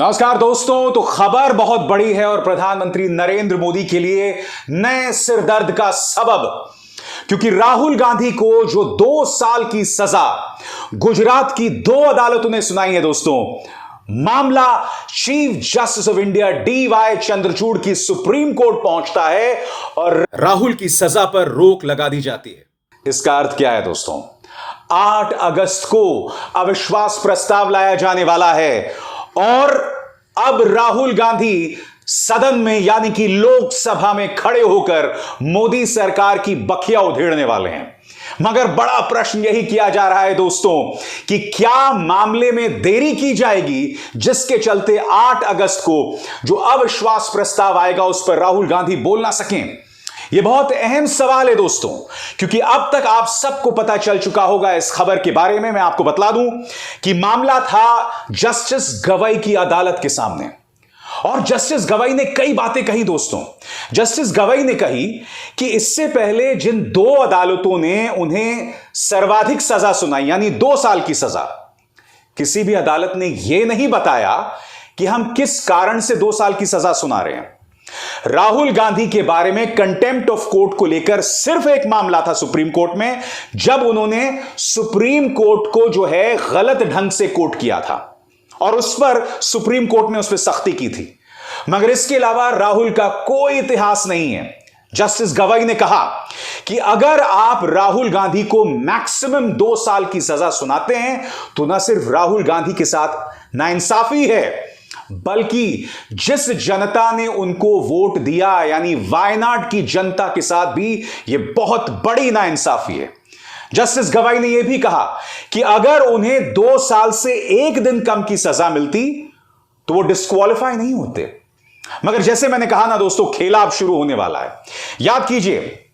नमस्कार दोस्तों। तो खबर बहुत बड़ी है और प्रधानमंत्री नरेंद्र मोदी के लिए नए सिरदर्द का सबब, क्योंकि राहुल गांधी को जो 2 साल की सजा गुजरात की 2 अदालतों ने सुनाई है दोस्तों, मामला chief justice of India DY Chandrachud की सुप्रीम कोर्ट पहुंचता है और राहुल की सजा पर रोक लगा दी जाती है। इसका अर्थ क्या है दोस्तों? 8 अगस्त को अविश्वास प्रस्ताव लाया जाने वाला है और अब राहुल गांधी सदन में यानी कि लोकसभा में खड़े होकर मोदी सरकार की बखिया उधेड़ने वाले हैं। मगर बड़ा प्रश्न यही किया जा रहा है दोस्तों कि क्या मामले में देरी की जाएगी जिसके चलते 8 अगस्त को जो अविश्वास प्रस्ताव आएगा उस पर राहुल गांधी बोल ना सकें? यह बहुत अहम सवाल है दोस्तों, क्योंकि अब तक आप सबको पता चल चुका होगा इस खबर के बारे में। मैं आपको बतला दूं कि मामला था जस्टिस गवई की अदालत के सामने और जस्टिस गवई ने कई बातें कही दोस्तों। जस्टिस गवई ने कही कि इससे पहले जिन 2 अदालतों ने उन्हें सर्वाधिक सजा सुनाई यानी 2 साल की सजा, किसी भी अदालत ने यह नहीं बताया कि हम किस कारण से 2 साल की सजा सुना रहे हैं। राहुल गांधी के बारे में कंटेम्प्ट ऑफ कोर्ट को लेकर सिर्फ एक मामला था सुप्रीम कोर्ट में, जब उन्होंने सुप्रीम कोर्ट को जो है गलत ढंग से कोट किया था और उस पर सुप्रीम कोर्ट ने उस पर सख्ती की थी। मगर इसके अलावा राहुल का कोई इतिहास नहीं है। जस्टिस गवई ने कहा कि अगर आप राहुल गांधी को मैक्सिमम 2 साल की सजा सुनाते हैं तो न सिर्फ राहुल गांधी के साथ नाइंसाफी है, बल्कि जिस जनता ने उनको वोट दिया यानी वायनाड की जनता के साथ भी यह बहुत बड़ी नाइंसाफी है। जस्टिस गवई ने यह भी कहा कि अगर उन्हें 2 साल से 1 दिन कम की सजा मिलती तो वो डिस्क्वालीफाई नहीं होते। मगर जैसे मैंने कहा ना दोस्तों, खेला अब शुरू होने वाला है। याद कीजिए,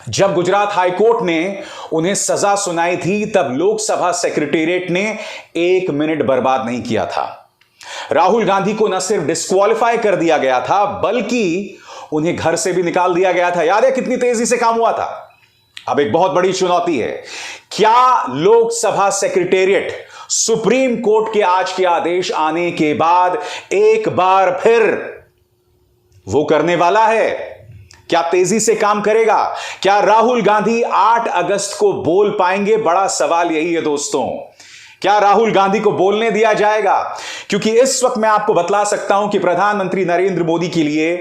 जब गुजरात हाईकोर्ट ने उन्हें सजा सुनाई थी तब लोकसभा सेक्रेटेरिएट ने 1 मिनट बर्बाद नहीं किया था। राहुल गांधी को न सिर्फ डिस्क्वालीफाई कर दिया गया था बल्कि उन्हें घर से भी निकाल दिया गया था। याद है कितनी तेजी से काम हुआ था? अब एक बहुत बड़ी चुनौती है, क्या लोकसभा सेक्रेटेरिएट सुप्रीम कोर्ट के आज के आदेश आने के बाद एक बार फिर वो करने वाला है? क्या तेजी से काम करेगा? क्या राहुल गांधी 8 अगस्त को बोल पाएंगे? बड़ा सवाल यही है दोस्तों। क्या राहुल गांधी को बोलने दिया जाएगा? क्योंकि इस वक्त मैं आपको बतला सकता हूं कि प्रधानमंत्री नरेंद्र मोदी के लिए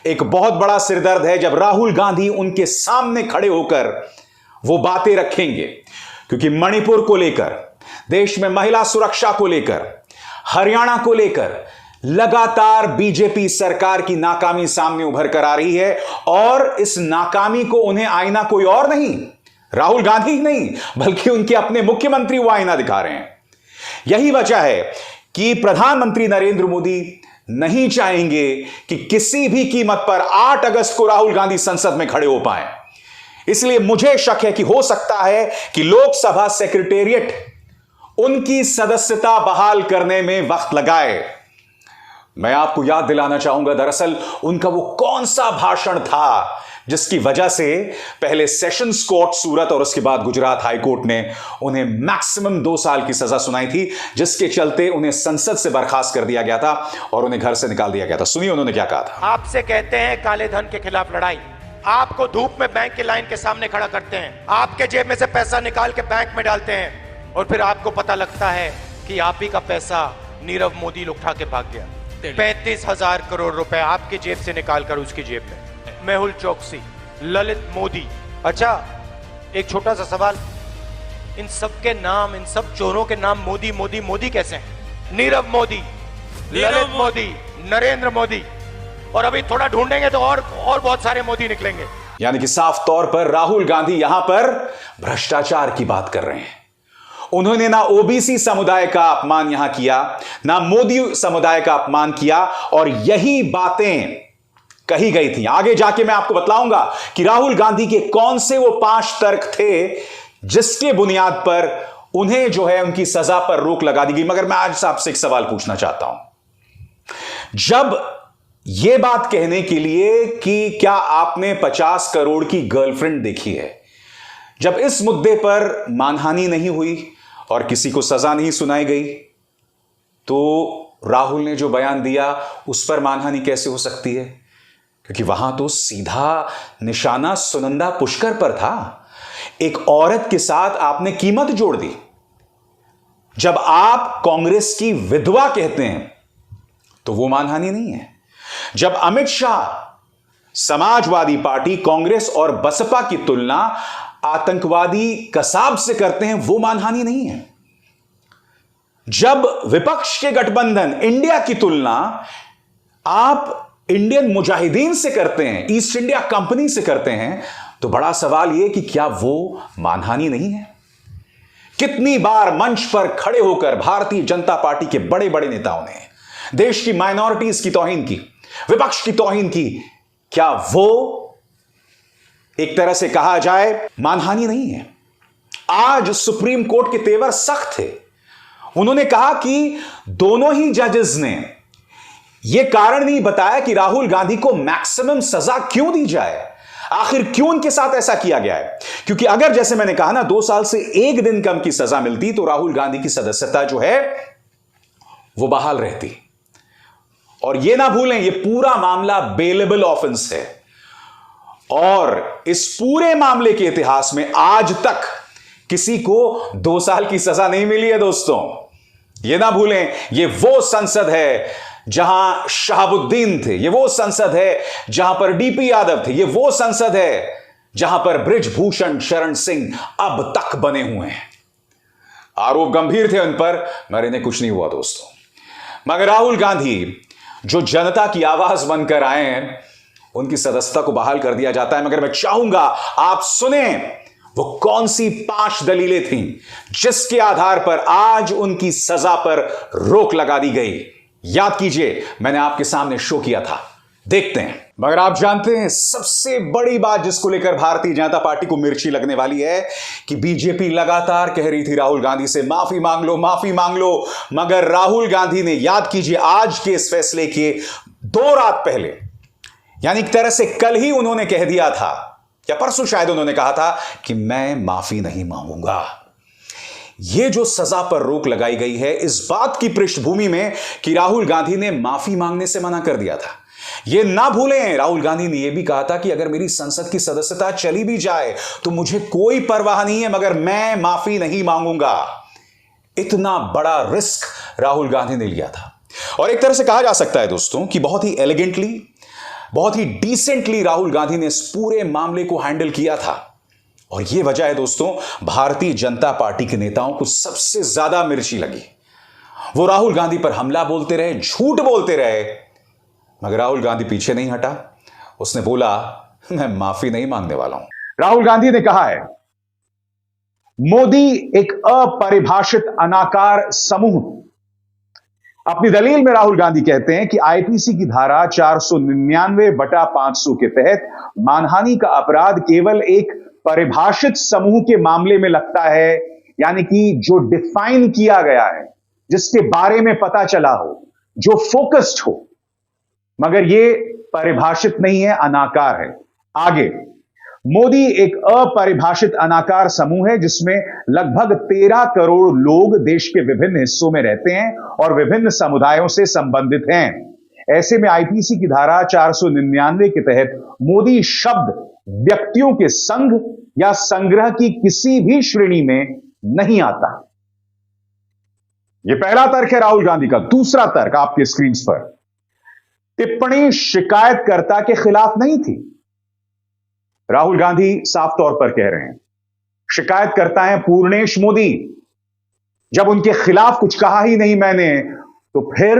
एक बहुत बड़ा सिरदर्द है जब राहुल गांधी उनके सामने खड़े होकर वो बातें रखेंगे। क्योंकि मणिपुर को लेकर, देश में महिला सुरक्षा को लेकर, हरियाणा को लेकर लगातार बीजेपी सरकार की नाकामी सामने उभर कर आ रही है और इस नाकामी को उन्हें आईना कोई और नहीं, राहुल गांधी ही नहीं बल्कि उनके अपने मुख्यमंत्री वो आईना दिखा रहे हैं। यही वजह है कि प्रधानमंत्री नरेंद्र मोदी नहीं चाहेंगे कि किसी भी कीमत पर 8 अगस्त को राहुल गांधी संसद में खड़े हो पाए। इसलिए मुझे शक है कि हो सकता है कि लोकसभा सेक्रेटेरिएट उनकी सदस्यता बहाल करने में वक्त लगाए। मैं आपको याद दिलाना चाहूंगा, दरअसल उनका वो कौन सा भाषण था जिसकी वजह से पहले सेशंस कोर्ट सूरत और उसके बाद गुजरात हाई कोर्ट ने उन्हें मैक्सिमम 2 साल की सजा सुनाई थी, जिसके चलते उन्हें संसद से बर्खास्त कर दिया गया था और उन्हें घर से निकाल दिया गया था। सुनिए उन्होंने क्या कहा था। आपसे कहते हैं काले धन के खिलाफ लड़ाई, आपको धूप में बैंक की लाइन के सामने खड़ा करते हैं, आपके जेब में से पैसा निकाल के बैंक में डालते हैं और फिर आपको पता लगता है कि आप ही का पैसा नीरव मोदी उठा के भाग गया। 35,000 करोड़ रुपए आपकी जेब से निकालकर उसकी जेब में। मेहुल चोकसी, ललित मोदी। अच्छा, एक छोटा सा सवाल, इन सब के नाम, इन सब चोरों के नाम मोदी मोदी मोदी कैसे हैं? नीरव मोदी, ललित मोदी, नरेंद्र मोदी, और अभी थोड़ा ढूंढेंगे तो और बहुत सारे मोदी निकलेंगे। यानी कि साफ तौर पर राहुल गांधी यहां पर भ्रष्टाचार की बात कर रहे हैं। उन्होंने ना ओबीसी समुदाय का अपमान यहां किया, ना मोदी समुदाय का अपमान किया और यही बातें कही गई थी। आगे जाके मैं आपको बतलाऊंगा कि राहुल गांधी के कौन से वो 5 तर्क थे जिसके बुनियाद पर उन्हें जो है उनकी सजा पर रोक लगा दी गई। मगर मैं आज आपसे एक सवाल पूछना चाहता हूं, जब यह बात कहने के लिए कि क्या आपने 50 करोड़ की गर्लफ्रेंड देखी है, जब इस मुद्दे पर मानहानि नहीं हुई और किसी को सजा नहीं सुनाई गई, तो राहुल ने जो बयान दिया उस पर मानहानि कैसे हो सकती है? क्योंकि वहां तो सीधा निशाना सुनंदा पुष्कर पर था। एक औरत के साथ आपने कीमत जोड़ दी। जब आप कांग्रेस की विधवा कहते हैं तो वो मानहानि नहीं है। जब अमित शाह समाजवादी पार्टी, कांग्रेस और बसपा की तुलना आतंकवादी कसाब से करते हैं, वो मानहानि नहीं है। जब विपक्ष के गठबंधन इंडिया की तुलना आप इंडियन मुजाहिदीन से करते हैं, ईस्ट इंडिया कंपनी से करते हैं, तो बड़ा सवाल यह कि क्या वो मानहानि नहीं है? कितनी बार मंच पर खड़े होकर भारतीय जनता पार्टी के बड़े बड़े नेताओं ने देश की माइनॉरिटीज की तौहीन की, विपक्ष की तौहीन की। क्या वो एक तरह से कहा जाए मानहानि नहीं है? आज सुप्रीम कोर्ट के तेवर सख्त थे। उन्होंने कहा कि दोनों ही जजेस ने यह कारण नहीं बताया कि राहुल गांधी को मैक्सिमम सजा क्यों दी जाए। आखिर क्यों उनके साथ ऐसा किया गया है? क्योंकि अगर, जैसे मैंने कहा ना, 2 साल से 1 दिन कम की सजा मिलती तो राहुल गांधी की सदस्यता जो है वो बहाल रहती। और यह ना भूलें, यह पूरा मामला बेलेबल ऑफेंस है और इस पूरे मामले के इतिहास में आज तक किसी को 2 साल की सजा नहीं मिली है। दोस्तों, यह ना भूलें, यह वो संसद है जहां शहाबुद्दीन थे, यह वो संसद है जहां पर डीपी यादव थे, यह वो संसद है जहां पर बृजभूषण शरण सिंह अब तक बने हुए हैं। आरोप गंभीर थे उन पर, मगर इन्हें कुछ नहीं हुआ दोस्तों। मगर राहुल गांधी जो जनता की आवाज बनकर आए हैं, उनकी सदस्यता को बहाल कर दिया जाता है। मगर मैं चाहूंगा आप सुने वो कौन सी 5 दलीलें थीं जिसके आधार पर आज उनकी सजा पर रोक लगा दी गई। याद कीजिए, मैंने आपके सामने शो किया था, देखते हैं। मगर आप जानते हैं सबसे बड़ी बात जिसको लेकर भारतीय जनता पार्टी को मिर्ची लगने वाली है कि बीजेपी लगातार कह रही थी राहुल गांधी से माफी मांग लो, माफी मांग लो। मगर राहुल गांधी ने, याद कीजिए, आज के इस फैसले के 2 रात पहले, यानी एक तरह से कल ही उन्होंने कह दिया था, या परसों शायद उन्होंने कहा था कि मैं माफी नहीं मांगूंगा। यह जो सजा पर रोक लगाई गई है इस बात की पृष्ठभूमि में कि राहुल गांधी ने माफी मांगने से मना कर दिया था। यह ना भूलें, राहुल गांधी ने यह भी कहा था कि अगर मेरी संसद की सदस्यता चली भी जाए तो मुझे कोई परवाह नहीं है, मगर मैं माफी नहीं मांगूंगा। इतना बड़ा रिस्क राहुल गांधी ने लिया था। और एक तरह से कहा जा सकता है दोस्तों कि बहुत ही एलिगेंटली, बहुत ही डिसेंटली राहुल गांधी ने इस पूरे मामले को हैंडल किया था। और यह वजह है दोस्तों, भारतीय जनता पार्टी के नेताओं को सबसे ज्यादा मिर्ची लगी। वो राहुल गांधी पर हमला बोलते रहे, झूठ बोलते रहे, मगर राहुल गांधी पीछे नहीं हटा। उसने बोला, मैं माफी नहीं मांगने वाला हूं। राहुल गांधी ने कहा है, मोदी एक अपरिभाषित अनाकार समूह। अपनी दलील में राहुल गांधी कहते हैं कि आईपीसी की धारा 499/500 के तहत मानहानि का अपराध केवल एक परिभाषित समूह के मामले में लगता है, यानी कि जो डिफाइन किया गया है, जिसके बारे में पता चला हो, जो फोकस्ड हो, मगर यह परिभाषित नहीं है, अनाकार है। आगे, मोदी एक अपरिभाषित अनाकार समूह है जिसमें लगभग 13 करोड़ लोग देश के विभिन्न हिस्सों में रहते हैं और विभिन्न समुदायों से संबंधित हैं। ऐसे में आईपीसी की धारा 499 के तहत मोदी शब्द व्यक्तियों के संघ या संग्रह की किसी भी श्रेणी में नहीं आता। यह पहला तर्क है राहुल गांधी का। दूसरा तर्क आपके स्क्रीन पर, टिप्पणी शिकायतकर्ता के खिलाफ नहीं थी। राहुल गांधी साफ तौर पर कह रहे हैं, शिकायतकर्ता हैं पूर्णेश मोदी। जब उनके खिलाफ कुछ कहा ही नहीं मैंने, तो फिर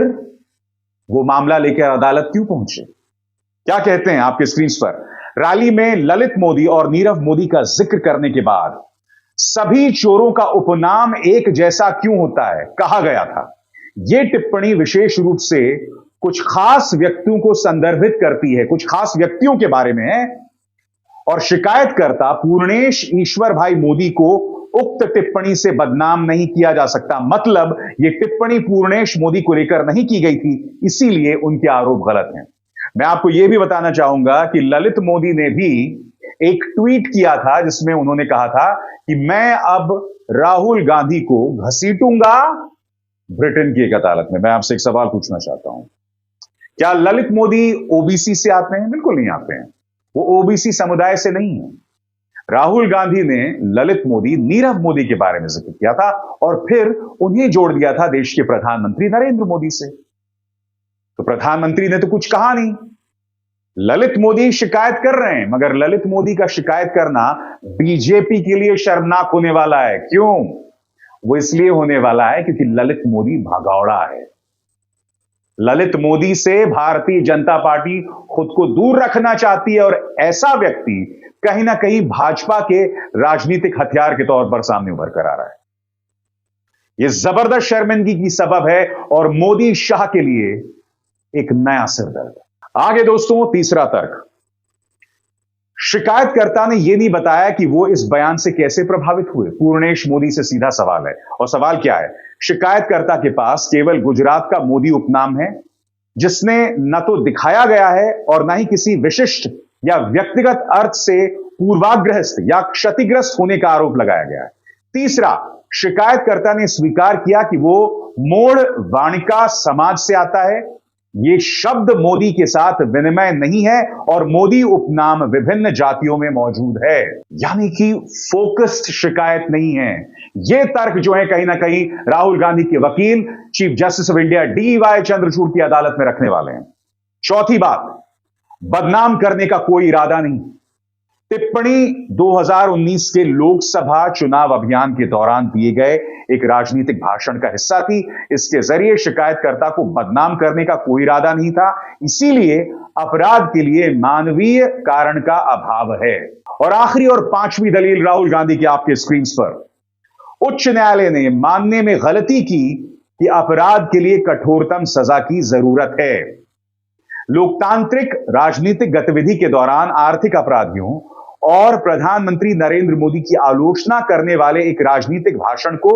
वो मामला लेकर अदालत क्यों पहुंचे? क्या कहते हैं आपके स्क्रीन पर, रैली में ललित मोदी और नीरव मोदी का जिक्र करने के बाद सभी चोरों का उपनाम एक जैसा क्यों होता है, कहा गया था। यह टिप्पणी विशेष रूप से कुछ खास व्यक्तियों को संदर्भित करती है, कुछ खास व्यक्तियों के बारे में है, और शिकायतकर्ता पूर्णेश ईश्वर भाई मोदी को उक्त टिप्पणी से बदनाम नहीं किया जा सकता। मतलब यह टिप्पणी पूर्णेश मोदी को लेकर नहीं की गई थी, इसीलिए उनके आरोप गलत हैं। मैं आपको यह भी बताना चाहूंगा कि ललित मोदी ने भी एक ट्वीट किया था जिसमें उन्होंने कहा था कि मैं अब राहुल गांधी को घसीटूंगा ब्रिटेन की एक अदालत में। मैं आपसे एक सवाल पूछना चाहता हूं, क्या ललित मोदी ओबीसी से आते हैं? बिल्कुल नहीं आते हैं, वो ओबीसी समुदाय से नहीं है। राहुल गांधी ने ललित मोदी, नीरव मोदी के बारे में जिक्र किया था और फिर उन्हें जोड़ दिया था देश के प्रधानमंत्री नरेंद्र मोदी से। तो प्रधानमंत्री ने तो कुछ कहा नहीं। ललित मोदी शिकायत कर रहे हैं, मगर ललित मोदी का शिकायत करना बीजेपी के लिए शर्मनाक होने वाला है। क्यों? वो इसलिए होने वाला है क्योंकि ललित मोदी भगौड़ा है। ललित मोदी से भारतीय जनता पार्टी खुद को दूर रखना चाहती है और ऐसा व्यक्ति कहीं ना कहीं भाजपा के राजनीतिक हथियार के तौर पर सामने उभर कर आ रहा है। यह जबरदस्त शर्मिंदगी की सबब है और मोदी शाह के लिए एक नया सिरदर्द। आगे दोस्तों, तीसरा तर्क। शिकायतकर्ता ने यह नहीं बताया कि वो इस बयान से कैसे प्रभावित हुए। पूर्णेश मोदी से सीधा सवाल है, और सवाल क्या है? शिकायतकर्ता के पास केवल गुजरात का मोदी उपनाम है, जिसने न तो दिखाया गया है और न ही किसी विशिष्ट या व्यक्तिगत अर्थ से पूर्वाग्रस्त या क्षतिग्रस्त होने का आरोप लगाया गया है। तीसरा, शिकायतकर्ता ने स्वीकार किया कि वो मोड़ वाणिका समाज से आता है। ये शब्द मोदी के साथ विनिमय नहीं है और मोदी उपनाम विभिन्न जातियों में मौजूद है, यानी कि फोकस्ड शिकायत नहीं है। यह तर्क जो है कहीं ना कहीं राहुल गांधी के वकील chief justice of India DY Chandrachud की अदालत में रखने वाले हैं। चौथी बात, बदनाम करने का कोई इरादा नहीं। टिप्पणी 2019 के लोकसभा चुनाव अभियान के दौरान दिए गए एक राजनीतिक भाषण का हिस्सा थी। इसके जरिए शिकायतकर्ता को बदनाम करने का कोई इरादा नहीं था, इसीलिए अपराध के लिए मानवीय कारण का अभाव है। और आखिरी और पांचवी दलील राहुल गांधी की आपके स्क्रीन पर, उच्च न्यायालय ने मानने में गलती की कि अपराध के लिए कठोरतम सजा की जरूरत है। लोकतांत्रिक राजनीतिक गतिविधि के दौरान आर्थिक अपराधियों और प्रधानमंत्री नरेंद्र मोदी की आलोचना करने वाले एक राजनीतिक भाषण को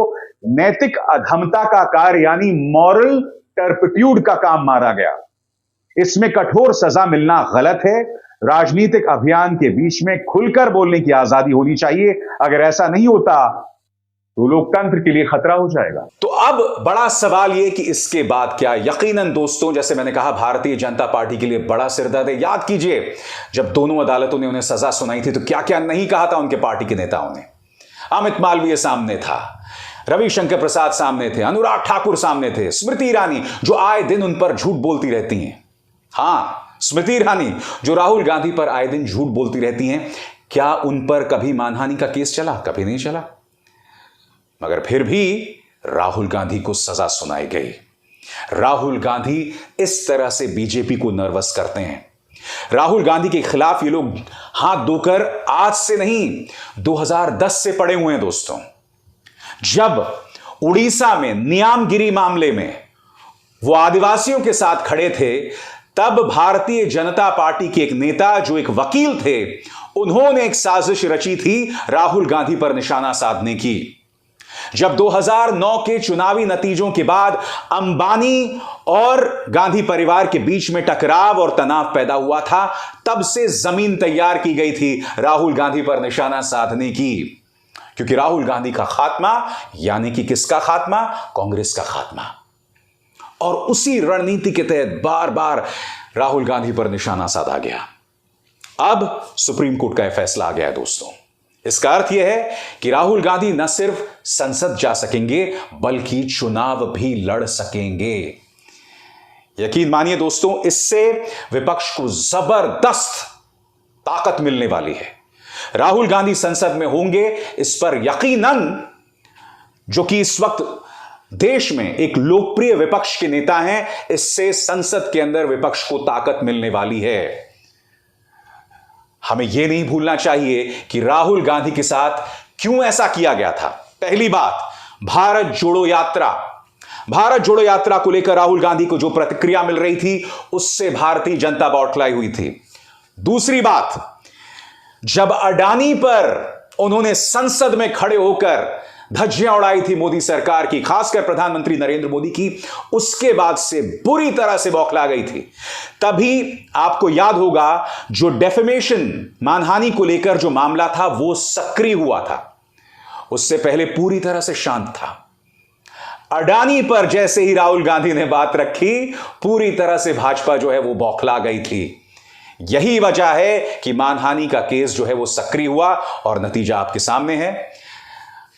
नैतिक अधमता का कार्य यानी मॉरल टर्पिट्यूड का काम माना गया। इसमें कठोर सजा मिलना गलत है। राजनीतिक अभियान के बीच में खुलकर बोलने की आजादी होनी चाहिए। अगर ऐसा नहीं होता तो लोकतंत्र के लिए खतरा हो जाएगा। तो अब बड़ा सवाल यह कि इसके बाद क्या? यकीनन दोस्तों, जैसे मैंने कहा, भारतीय जनता पार्टी के लिए बड़ा सिरदर्द है। याद कीजिए, जब दोनों अदालतों ने उन्हें सजा सुनाई थी तो क्या क्या नहीं कहा था उनके पार्टी के नेताओं ने। अमित मालवीय सामने था, रविशंकर प्रसाद सामने थे, अनुराग ठाकुर सामने थे, स्मृति ईरानी जो आए दिन उन पर झूठ बोलती रहती हैं। हां, स्मृति ईरानी जो राहुल गांधी पर आए दिन झूठ बोलती रहती हैं। क्या उन पर कभी मानहानि का केस चला? कभी नहीं चला। मगर फिर भी राहुल गांधी को सजा सुनाई गई। राहुल गांधी इस तरह से बीजेपी को नर्वस करते हैं। राहुल गांधी के खिलाफ ये लोग हाथ धोकर आज से नहीं 2010 से पड़े हुए हैं दोस्तों। जब उड़ीसा में नियामगिरी मामले में वो आदिवासियों के साथ खड़े थे, तब भारतीय जनता पार्टी के एक नेता जो एक वकील थे, उन्होंने एक साजिश रची थी राहुल गांधी पर निशाना साधने की। जब 2009 के चुनावी नतीजों के बाद अंबानी और गांधी परिवार के बीच में टकराव और तनाव पैदा हुआ था, तब से जमीन तैयार की गई थी राहुल गांधी पर निशाना साधने की। क्योंकि राहुल गांधी का खात्मा यानी कि किसका खात्मा? कांग्रेस का खात्मा। और उसी रणनीति के तहत बार बार राहुल गांधी पर निशाना साधा गया। अब सुप्रीम कोर्ट का यह फैसला आ गया है दोस्तों। इसका अर्थ यह है कि राहुल गांधी न सिर्फ संसद जा सकेंगे बल्कि चुनाव भी लड़ सकेंगे। यकीन मानिए दोस्तों, इससे विपक्ष को जबरदस्त ताकत मिलने वाली है। राहुल गांधी संसद में होंगे, इस पर यकीनन, जो कि इस वक्त देश में एक लोकप्रिय विपक्ष के नेता हैं, इससे संसद के अंदर विपक्ष को ताकत मिलने वाली है। हमें यह नहीं भूलना चाहिए कि राहुल गांधी के साथ क्यों ऐसा किया गया था। पहली बात, भारत जोड़ो यात्रा। भारत जोड़ो यात्रा को लेकर राहुल गांधी को जो प्रतिक्रिया मिल रही थी, उससे भारतीय जनता बौखलाई हुई थी। दूसरी बात, जब अडानी पर उन्होंने संसद में खड़े होकर धज्जियां उड़ाई थी मोदी सरकार की, खासकर प्रधानमंत्री नरेंद्र मोदी की, उसके बाद से बुरी तरह से बौखला गई थी। तभी आपको याद होगा जो डेफेमेशन, मानहानि को लेकर जो मामला था, वो सक्रिय हुआ था। उससे पहले पूरी तरह से शांत था। अडानी पर जैसे ही राहुल गांधी ने बात रखी, पूरी तरह से भाजपा जो है वो बौखला गई थी। यही वजह है कि मानहानि का केस जो है वो सक्रिय हुआ और नतीजा आपके सामने है।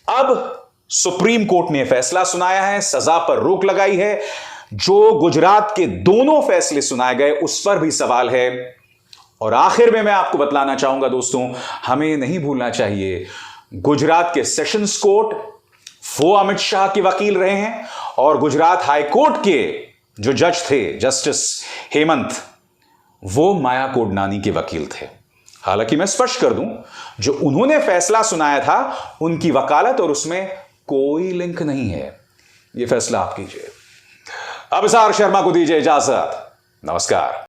अब सुप्रीम कोर्ट ने फैसला सुनाया है, सजा पर रोक लगाई है। जो गुजरात के दोनों फैसले सुनाए गए उस पर भी सवाल है। और आखिर में मैं आपको बतलाना चाहूंगा दोस्तों, हमें नहीं भूलना चाहिए गुजरात के सेशंस कोर्ट वो अमित शाह के वकील रहे हैं और गुजरात हाई कोर्ट के जो जज थे जस्टिस हेमंत, वो माया कोडनानी के वकील थे। हालांकि मैं स्पष्ट कर दूं, जो उन्होंने फैसला सुनाया था उनकी वकालत और उसमें कोई लिंक नहीं है। यह फैसला आप कीजिए। अब अबसार शर्मा को दीजिए इजाजत। नमस्कार।